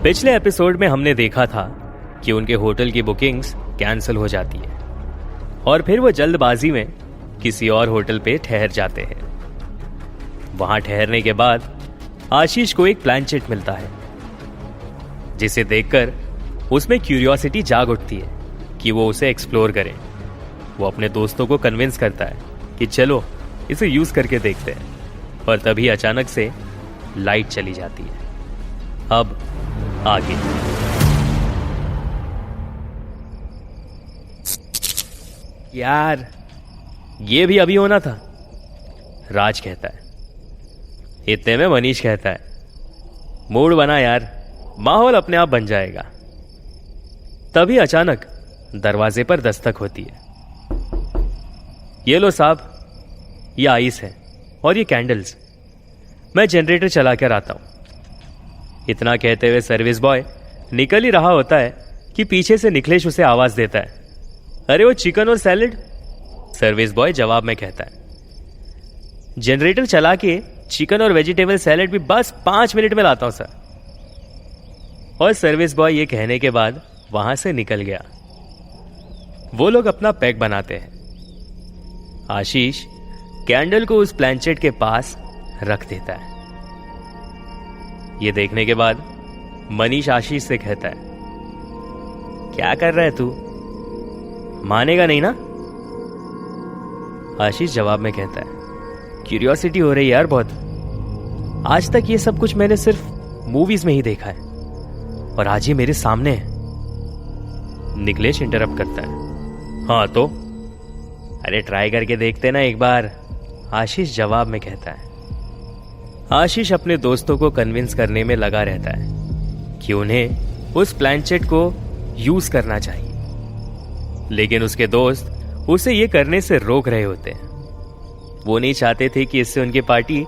पिछले एपिसोड में हमने देखा था कि उनके होटल की बुकिंग्स कैंसिल हो जाती है और फिर वो जल्दबाजी में किसी और होटल पे ठहर जाते हैं। वहां ठहरने के बाद आशीष को एक प्लानचेट मिलता है जिसे देखकर उसमें क्यूरियोसिटी जाग उठती है कि वो उसे एक्सप्लोर करे। वो अपने दोस्तों को कन्विंस करता है कि चलो इसे यूज करके देखते हैं, और तभी अचानक से लाइट चली जाती है। अब आगे यार, ये भी अभी होना था, राज कहता है। इतने में मनीष कहता है, मूड बना यार, माहौल अपने आप बन जाएगा। तभी अचानक दरवाजे पर दस्तक होती है। ये लो साहब, ये आइस है और ये कैंडल्स, मैं जनरेटर चला कर आता हूं। इतना कहते हुए सर्विस बॉय निकल ही रहा होता है कि पीछे से निखिलेश उसे आवाज देता है, अरे वो चिकन और सैलेड। सर्विस बॉय जवाब में कहता है, जनरेटर चला के चिकन और वेजिटेबल सैलेड भी बस 5 मिनट में लाता हूं सर। और सर्विस बॉय ये कहने के बाद वहां से निकल गया। वो लोग अपना पैक बनाते हैं। आशीष कैंडल को उस प्लानचेट के पास रख देता है। ये देखने के बाद मनीष आशीष से कहता है, क्या कर रहा है तू, मानेगा नहीं ना? आशीष जवाब में कहता है, क्यूरियोसिटी हो रही है यार बहुत। आज तक ये सब कुछ मैंने सिर्फ मूवीज में ही देखा है और आज ये मेरे सामने है। निखिलेश इंटरप्ट करता है, हाँ तो अरे ट्राई करके देखते ना एक बार, आशीष जवाब में कहता है। आशीष अपने दोस्तों को कन्विंस करने में लगा रहता है कि उन्हें उस प्लानचेट को यूज करना चाहिए, लेकिन उसके दोस्त उसे ये करने से रोक रहे होते हैं। वो नहीं चाहते थे कि इससे उनकी पार्टी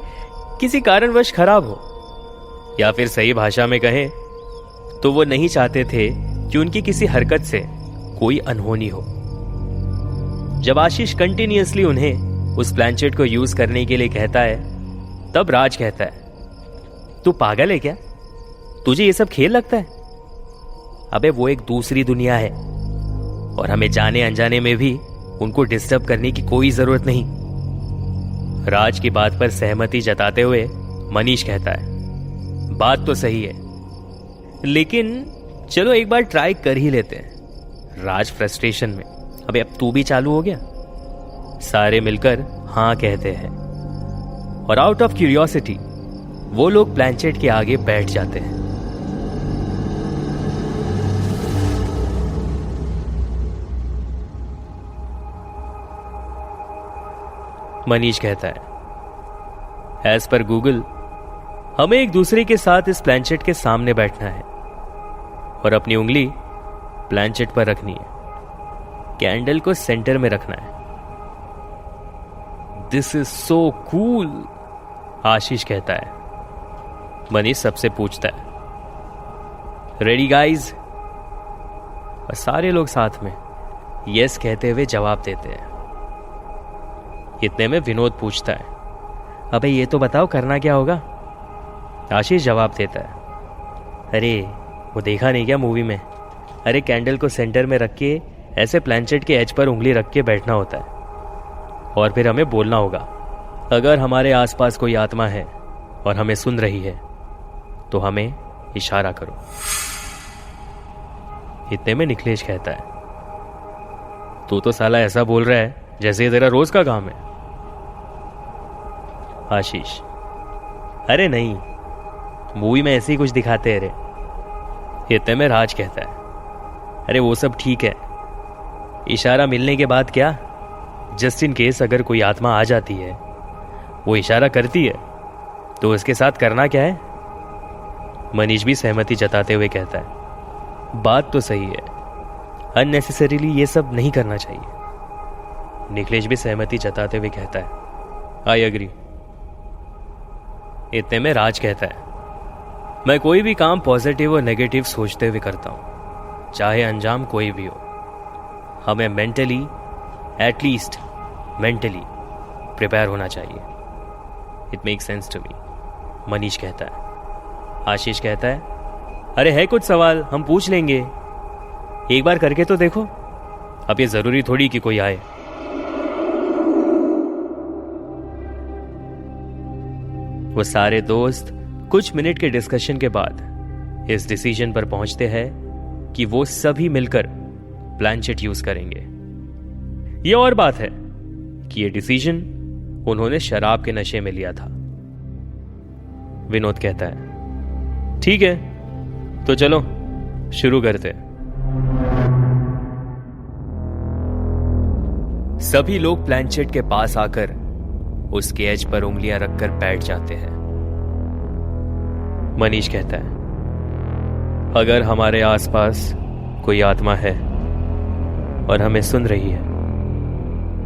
किसी कारणवश खराब हो, या फिर सही भाषा में कहें तो वो नहीं चाहते थे कि उनकी किसी हरकत से कोई अनहोनी हो। जब आशीष कंटिन्यूअसली उन्हें उस प्लानचेट को यूज करने के लिए कहता है, तब राज कहता है, तू पागल है क्या, तुझे ये सब खेल लगता है? अबे वो एक दूसरी दुनिया है और हमें जाने अनजाने में भी उनको डिस्टर्ब करने की कोई जरूरत नहीं। राज की बात पर सहमति जताते हुए मनीष कहता है, बात तो सही है, लेकिन चलो एक बार ट्राई कर ही लेते हैं। राज फ्रस्ट्रेशन में, अबे अब तू भी चालू हो गया? सारे मिलकर हां कहते हैं और आउट ऑफ क्यूरियोसिटी वो लोग प्लानचेट के आगे बैठ जाते हैं। मनीष कहता है, एज पर गूगल हमें एक दूसरे के साथ इस प्लानचेट के सामने बैठना है और अपनी उंगली प्लानचेट पर रखनी है, कैंडल को सेंटर में रखना है। दिस इज सो कूल, आशीष कहता है। मनीष सबसे पूछता है, रेडी गाइज? और सारे लोग साथ में यस कहते हुए जवाब देते हैं। इतने में विनोद पूछता है, अबे ये तो बताओ करना क्या होगा? आशीष जवाब देता है, अरे वो देखा नहीं क्या मूवी में? अरे कैंडल को सेंटर में रख के ऐसे प्लानचेट के एज पर उंगली रख के बैठना होता है और फिर हमें बोलना होगा, अगर हमारे आसपास कोई आत्मा है और हमें सुन रही है तो हमें इशारा करो। इतने में निखिलेश कहता है, तू तो साला ऐसा बोल रहा है जैसे ये तेरा रोज का काम है। आशीष, अरे नहीं, मूवी में ऐसे ही कुछ दिखाते हैं रे। इतने में राज कहता है, अरे वो सब ठीक है, इशारा मिलने के बाद क्या, जस्ट इन केस अगर कोई आत्मा आ जाती है, वो इशारा करती है तो उसके साथ करना क्या है? मनीष भी सहमति जताते हुए कहता है, बात तो सही है, अननेसेसरीली ये सब नहीं करना चाहिए। निखिलेश भी सहमति जताते हुए कहता है, आई एग्री। इतने में राज कहता है, मैं कोई भी काम पॉजिटिव और नेगेटिव सोचते हुए करता हूं, चाहे अंजाम कोई भी हो। हमें मेंटली, एटलीस्ट मेंटली प्रिपेयर होना चाहिए। It make sense to me, Manish कहता है। आशीष कहता है, अरे है कुछ सवाल, हम पूछ लेंगे, एक बार करके तो देखो। अब ये जरूरी थोड़ी कि कोई आए। वो सारे दोस्त कुछ मिनट के डिस्कशन के बाद इस डिसीजन पर पहुंचते हैं कि वो सभी मिलकर प्लानचेट यूज करेंगे। ये और बात है कि ये डिसीजन उन्होंने शराब के नशे में लिया था। विनोद कहता है, ठीक है तो चलो शुरू करते। सभी लोग प्लानचेट के पास आकर उसके एज पर उंगलियां रखकर बैठ जाते हैं। मनीष कहता है, अगर हमारे आसपास कोई आत्मा है और हमें सुन रही है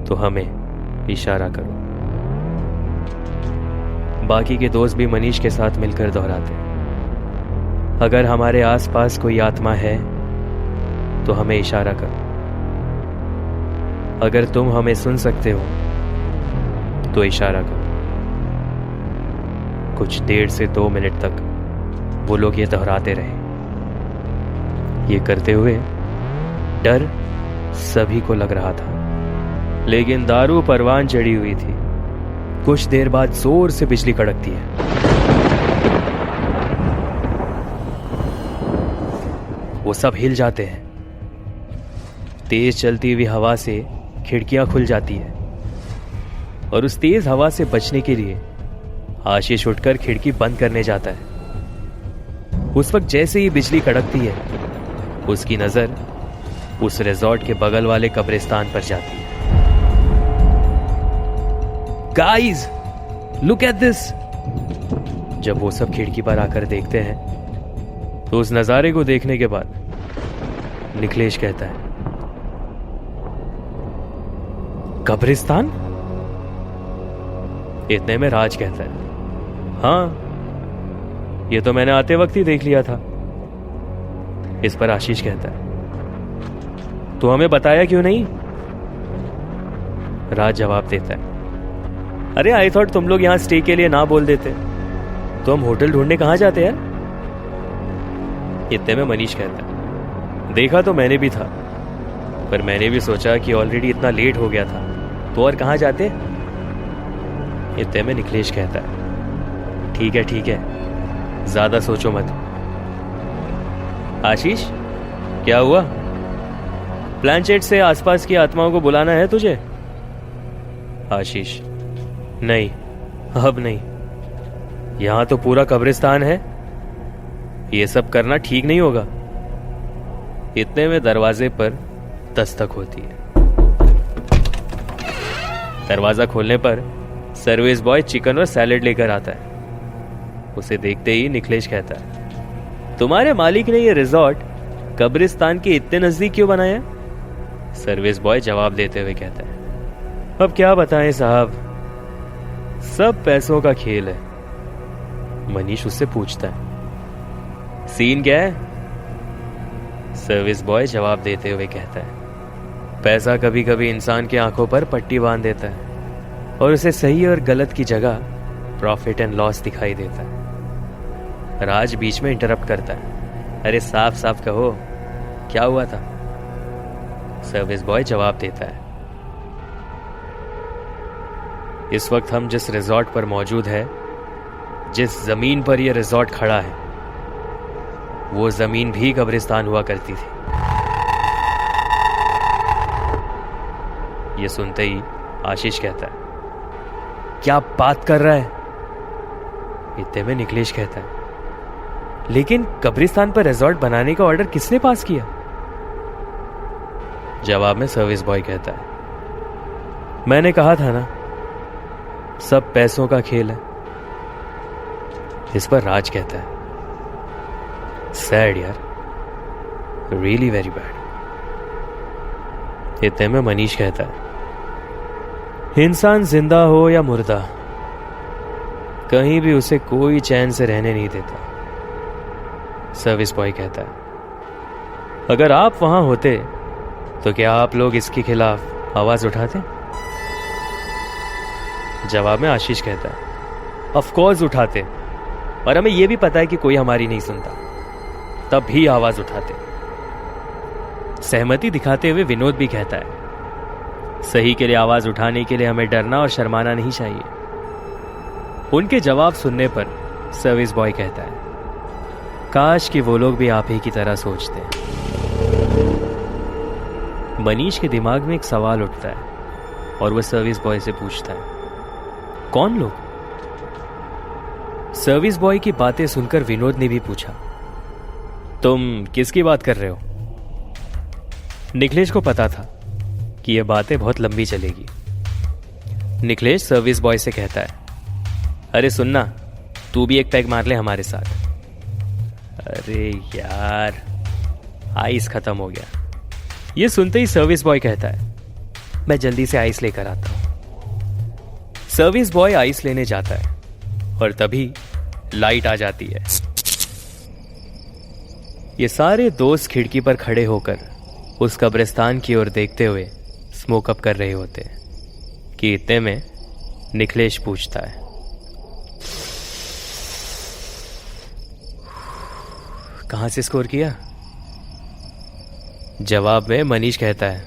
तो हमें इशारा करो। बाकी के दोस्त भी मनीष के साथ मिलकर दोहराते हैं, अगर हमारे आसपास कोई आत्मा है तो हमें इशारा करो। अगर तुम हमें सुन सकते हो तो इशारा करो। कुछ 1.5 से 2 मिनट तक वो लोग ये दोहराते रहे। ये करते हुए डर सभी को लग रहा था, लेकिन दारू परवान चढ़ी हुई थी। कुछ देर बाद जोर से बिजली कड़कती है। वो सब हिल जाते हैं। तेज चलती हुई हवा से खिड़कियां खुल जाती है और उस तेज हवा से बचने के लिए आशीष उठकर खिड़की बंद करने जाता है। उस वक्त जैसे ही बिजली कड़कती है, उसकी नजर उस रिजॉर्ट के बगल वाले कब्रिस्तान पर जाती है। Guys, look at this. जब वो सब खिड़की पर आकर देखते हैं तो उस नजारे को देखने के बाद निखिलेश कहता है, कब्रिस्तान? इतने में राज कहता है, हाँ ये तो मैंने आते वक्त ही देख लिया था। इस पर आशीष कहता है, तो हमें बताया क्यों नहीं? राज जवाब देता है, अरे आई थॉट तुम लोग यहां स्टे के लिए ना बोल देते तो हम होटल ढूंढने कहां जाते यार। इतने में मनीष कहता है, देखा तो मैंने भी था, पर मैंने भी सोचा कि ऑलरेडी इतना लेट हो गया था तो और कहां जाते। इतने में निखिलेश कहता है, ठीक है ज्यादा सोचो मत। आशीष, क्या हुआ? प्लानचेट से आसपास की आत्माओं को बुलाना है तुझे? आशीष, नहीं अब नहीं, यहां तो पूरा कब्रिस्तान है, ये सब करना ठीक नहीं होगा। इतने में दरवाजे पर दस्तक होती है। दरवाजा खोलने पर सर्विस बॉय चिकन और सैलेड लेकर आता है। उसे देखते ही निखिलेश कहता है, तुम्हारे मालिक ने यह रिजॉर्ट कब्रिस्तान के इतने नजदीक क्यों बनाया? सर्विस बॉय जवाब देते हुए कहता है, अब क्या बताएं साहब, सब पैसों का खेल है। मनीष उससे पूछता है, सीन क्या है? सर्विस बॉय जवाब देते हुए कहता है, पैसा कभी कभी इंसान की आंखों पर पट्टी बांध देता है और उसे सही और गलत की जगह प्रॉफिट एंड लॉस दिखाई देता है। राज बीच में इंटरप्ट करता है, अरे साफ साफ कहो, क्या हुआ था? सर्विस बॉय जवाब देता है, इस वक्त हम जिस रिजॉर्ट पर मौजूद है, जिस जमीन पर यह रिजॉर्ट खड़ा है, वो जमीन भी कब्रिस्तान हुआ करती थी। ये सुनते ही आशीष कहता है, क्या बात कर रहा है? इतने में निखिलेश कहता है, लेकिन कब्रिस्तान पर रिजॉर्ट बनाने का ऑर्डर किसने पास किया? जवाब में सर्विस बॉय कहता है, मैंने कहा था ना, सब पैसों का खेल है। इस पर राज कहता है, सैड यार, रियली वेरी बैड। इतने में मनीष कहता है, इंसान जिंदा हो या मुर्दा, कहीं भी उसे कोई चैन से रहने नहीं देता। सर्विस बॉय कहता है, अगर आप वहां होते तो क्या आप लोग इसके खिलाफ आवाज उठाते? जवाब में आशीष कहता है, ऑफ कोर्स उठाते, और हमें यह भी पता है कि कोई हमारी नहीं सुनता। तब भी आवाज उठाते। सहमति दिखाते हुए विनोद भी कहता है, सही के लिए आवाज उठाने के लिए हमें डरना और शर्माना नहीं चाहिए। उनके जवाब सुनने पर सर्विस बॉय कहता है, काश कि वो लोग भी आप ही की तरह सोचते हैं। मनीष के दिमाग में एक सवाल उठता है और वह सर्विस बॉय से पूछता है, कौन लोग? सर्विस बॉय की बातें सुनकर विनोद ने भी पूछा, तुम किसकी बात कर रहे हो? निखिलेश को पता था कि यह बातें बहुत लंबी चलेगी। निखिलेश सर्विस बॉय से कहता है, अरे सुनना, तू भी एक पैग मार ले हमारे साथ। अरे यार, आइस खत्म हो गया। यह सुनते ही सर्विस बॉय कहता है, मैं जल्दी से आइस लेकर आता हूं। सर्विस बॉय आइस लेने जाता है और तभी लाइट आ जाती है। ये सारे दोस्त खिड़की पर खड़े होकर उस कब्रिस्तान की ओर देखते हुए स्मोक अप कर रहे होते हैं कि इतने में निखिलेश पूछता है, कहां से स्कोर किया? जवाब में मनीष कहता है,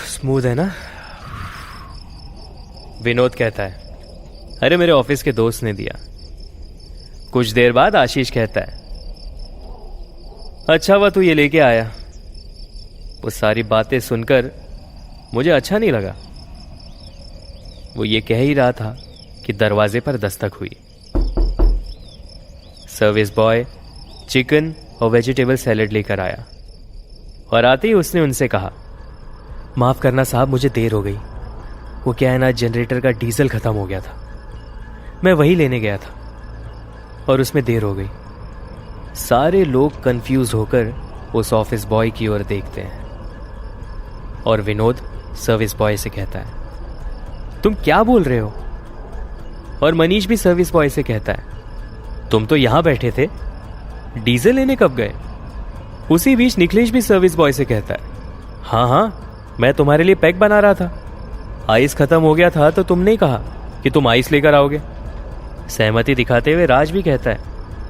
स्मूथ है ना? विनोद कहता है, अरे मेरे ऑफिस के दोस्त ने दिया। कुछ देर बाद आशीष कहता है, अच्छा हुआ तू ये लेके आया। वो सारी बातें सुनकर मुझे अच्छा नहीं लगा। वो ये कह ही रहा था कि दरवाजे पर दस्तक हुई। सर्विस बॉय चिकन और वेजिटेबल सैलेड लेकर आया और आते ही उसने उनसे कहा, माफ करना साहब, मुझे देर हो गई। वो क्या है ना, जनरेटर का डीजल खत्म हो गया था, मैं वही लेने गया था और उसमें देर हो गई। सारे लोग कंफ्यूज होकर उस ऑफिस बॉय की ओर देखते हैं और विनोद सर्विस बॉय से कहता है, तुम क्या बोल रहे हो? और मनीष भी सर्विस बॉय से कहता है, तुम तो यहां बैठे थे, डीजल लेने कब गए? उसी बीच निखिलेश भी सर्विस बॉय से कहता है, हाँ, मैं तुम्हारे लिए पैक बना रहा था, आइस खत्म हो गया था तो तुमने कहा कि तुम आइस लेकर आओगे। सहमति दिखाते हुए राज भी कहता है,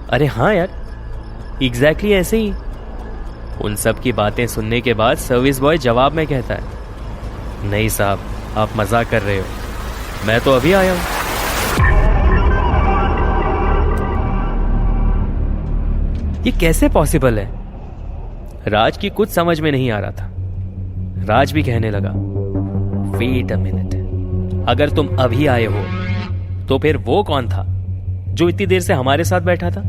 अरे हाँ यार, एग्जैक्टली ऐसे ही। उन सब की बातें सुनने के बाद सर्विस बॉय जवाब में कहता है, नहीं साहब, आप मजाक कर रहे हो, मैं तो अभी आया हूं। ये कैसे पॉसिबल है? राज की कुछ समझ में नहीं आ रहा था। राज भी कहने लगा, वेट अ मिनट, अगर तुम अभी आए हो तो फिर वो कौन था जो इतनी देर से हमारे साथ बैठा था?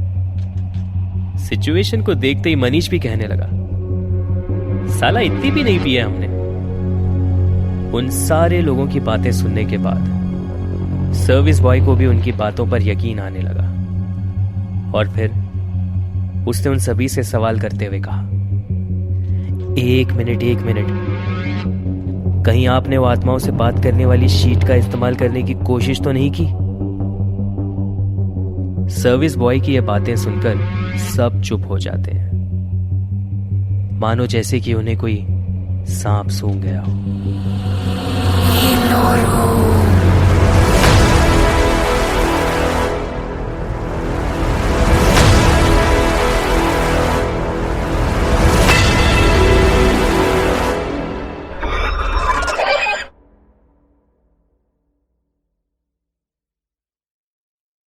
सिचुएशन को देखते ही मनीष भी कहने लगा, साला इतनी भी नहीं पिया हमने। उन सारे लोगों की बातें सुनने के बाद सर्विस बॉय को भी उनकी बातों पर यकीन आने लगा और फिर उसने उन सभी से सवाल करते हुए कहा, एक मिनट, कहीं आपने वो आत्माओं से बात करने वाली शीट का इस्तेमाल करने की कोशिश तो नहीं की? सर्विस बॉय की ये बातें सुनकर सब चुप हो जाते हैं, मानो जैसे कि उन्हें कोई सांप सूंघ गया हो।